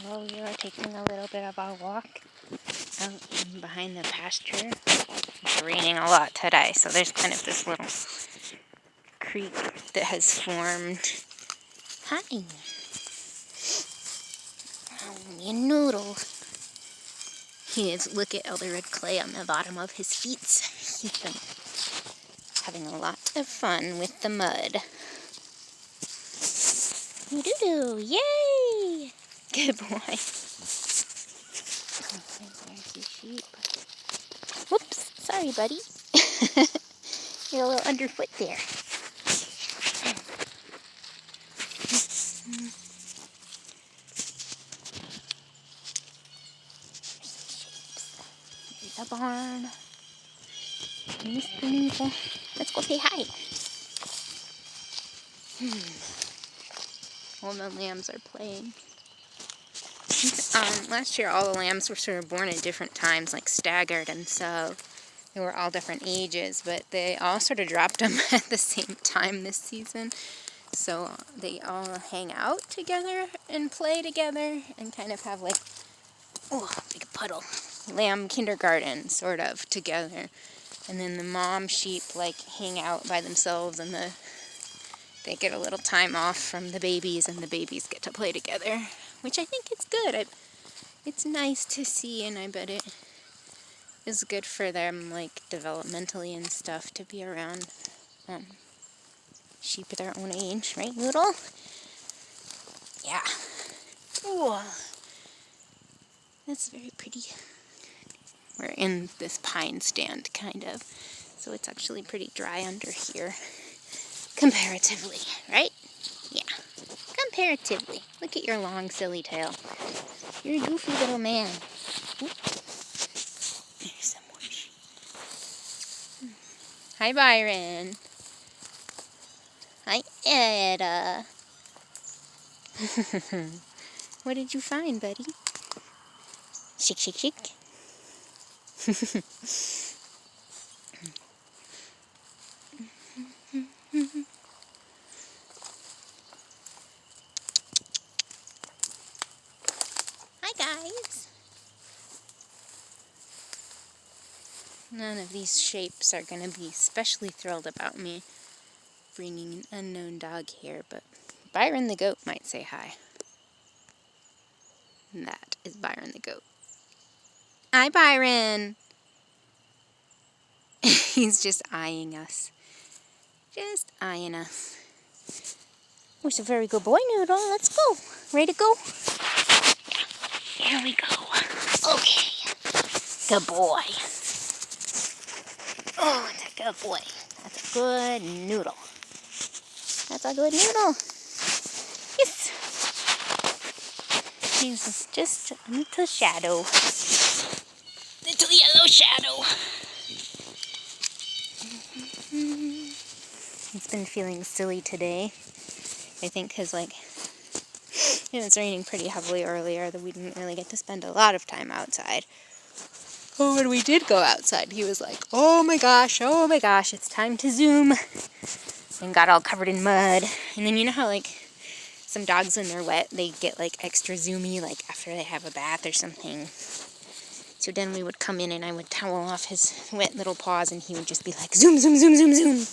Well, we are taking a little bit of our walk out behind the pasture. It's raining a lot today, so there's kind of this little creek that has formed. Hi! Oh, me and Noodle. Look at all the red clay on the bottom of his feet. He's been having a lot of fun with the mud. Noodle, yay! Good boy. There's the sheep. Whoops, sorry, buddy. You're a little underfoot there. There's a barn. Mr. Noodle. Let's go say hi. All the lambs are playing. Last year all the lambs were sort of born at different times, like staggered, and so they were all different ages, but they all sort of dropped them at the same time this season. So they all hang out together and play together and kind of have like, oh, big puddle, lamb kindergarten sort of together. And then the mom sheep like hang out by themselves, and they get a little time off from the babies, and the babies get to play together, which I think is good. It's nice to see, and I bet it is good for them, like developmentally and stuff, to be around sheep their own age, right, Noodle? Yeah. Ooh. That's very pretty. We're in this pine stand, kind of, so it's actually pretty dry under here, comparatively, right? Yeah, comparatively. Look at your long, silly tail. You're a goofy little man. Oop. There's some more sheep. Hi, Byron. Hi, Etta. What did you find, buddy? Shake, shake, shake. Hi, guys. None of these shapes are going to be especially thrilled about me bringing an unknown dog here, but Byron the goat might say hi. And that is Byron the goat. Hi, Byron. He's just eyeing us. Just eyeing us. Oh, he's a very good boy, Noodle. Let's go. Ready to go? Yeah. Here we go. Okay. Good boy. Oh, that's a good boy. That's a good Noodle. That's a good Noodle. Yes. He's just a little shadow. Little yellow shadow. He's been feeling silly today. I think because, like, it was raining pretty heavily earlier, that we didn't really get to spend a lot of time outside. But when we did go outside, he was like, oh my gosh, it's time to zoom. And got all covered in mud. And then you know how, like, some dogs when they're wet, they get, like, extra zoomy, like, after they have a bath or something. So then we would come in and I would towel off his wet little paws and he would just be like, zoom, zoom, zoom, zoom, zoom.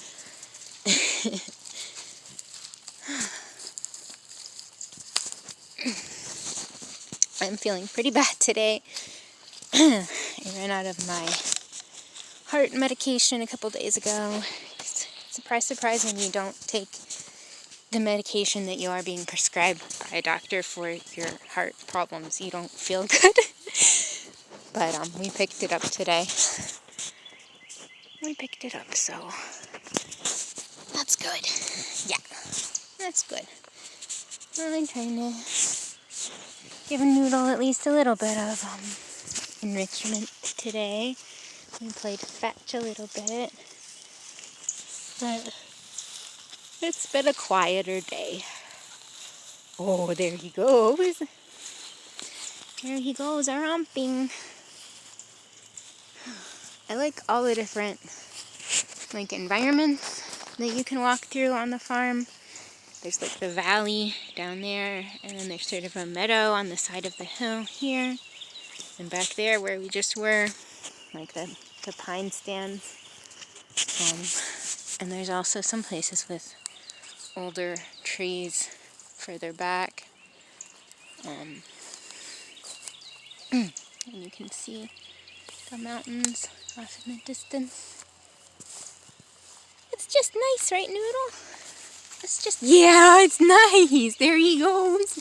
I'm feeling pretty bad today. I ran out of my heart medication a couple days ago. Surprise, surprise, when you don't take the medication that you are being prescribed by a doctor for your heart problems, you don't feel good. But we picked it up today. We picked it up, so that's good. Yeah, that's good. I'm trying to give a Noodle at least a little bit of enrichment today. We played fetch a little bit, but it's been a quieter day. Oh, there he goes. There he goes, romping. I like all the different, like, environments that you can walk through on the farm. There's like the valley down there, and then there's sort of a meadow on the side of the hill here. And back there where we just were, like the pine stands. And there's also some places with older trees further back. And you can see the mountains off in the distance. It's just nice, right, Noodle? It's just, yeah, it's nice. There he goes.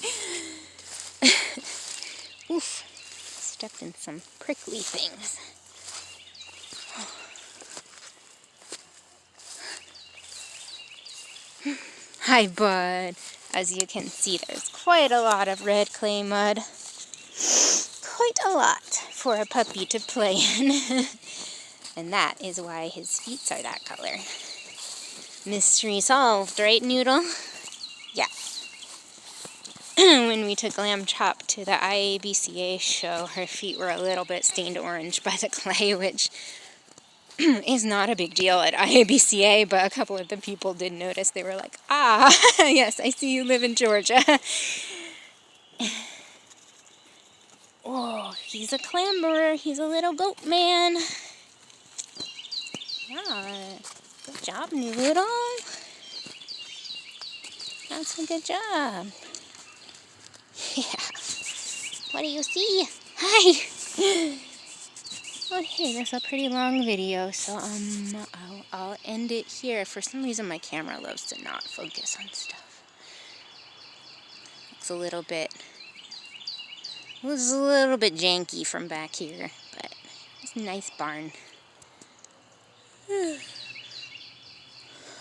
Oof. Stepped in some prickly things. Hi, bud. As you can see, there's quite a lot of red clay mud. Quite a lot for a puppy to play in. And that is why his feet are that color. Mystery solved, right, Noodle? Yeah. When we took Lamb Chop to the IABCA show, her feet were a little bit stained orange by the clay, which is not a big deal at IABCA, but a couple of the people did notice. They were like, ah, yes, I see you live in Georgia. Oh, he's a clamberer. He's a little goat man. Yeah, good job, Noodle. That's a good job. Yeah. What do you see? Hi. Okay, that's a pretty long video, so I'll end it here. For some reason, my camera loves to not focus on stuff. It was a little bit janky from back here, but it's a nice barn.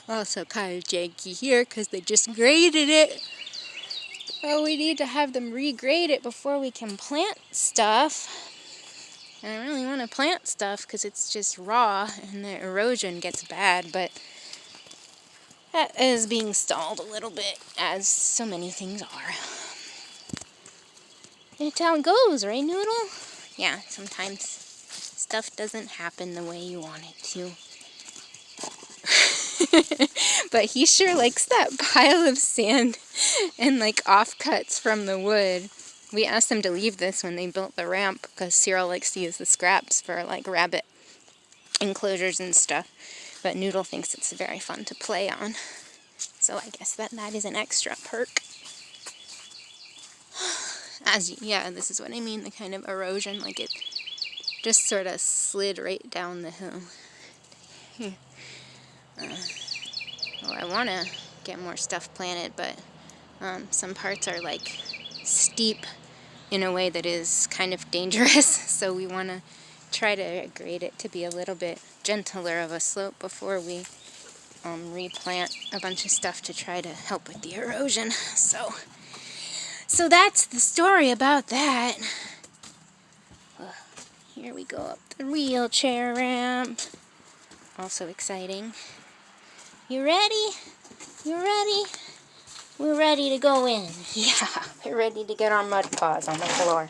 Also kind of janky here because they just graded it. Oh, we need to have them regrade it before we can plant stuff. And I really want to plant stuff because it's just raw and the erosion gets bad, but that is being stalled a little bit, as so many things are. That's how it goes, right, Noodle? Yeah, sometimes stuff doesn't happen the way you want it to. But he sure likes that pile of sand and like offcuts from the wood. We asked them to leave this when they built the ramp because Cyril likes to use the scraps for like rabbit enclosures and stuff. But Noodle thinks it's very fun to play on. So I guess that is an extra perk. Yeah, this is what I mean, the kind of erosion, like it just sort of slid right down the hill. Well, I want to get more stuff planted, but some parts are like steep in a way that is kind of dangerous, so we want to try to grade it to be a little bit gentler of a slope before we replant a bunch of stuff to try to help with the erosion. So that's the story about that. Here we go up the wheelchair ramp. Also exciting. You ready? You ready? We're ready to go in. Yeah, we're ready to get our mud paws on the floor.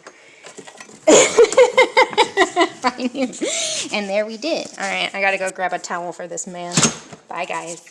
And there we did. All right, I gotta go grab a towel for this man. Bye, guys.